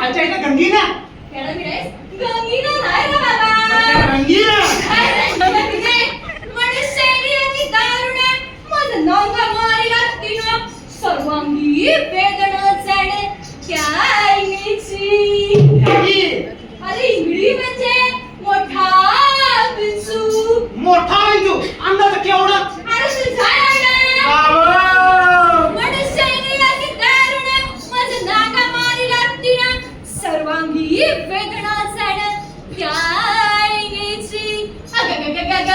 खालच्या इथे गंगीना खेळा बिळेस गंगीना नाही रे बाबा रंगीना मनुष्यानी आणि दारुणे माझं नाव का मारी लागती ना सर्वांगी वेदना जाणे त्या इंगळीची अरे इंगळी म्हणजे मोठा बिंजू मोठा बिंजू अंदाज केवढा अरे तू झाला मनुष्यानी आणि दारुणे माझं नाका मारी लागती ना सर्वांगी वेदना जाणे त्या इंगळीची अगगगगग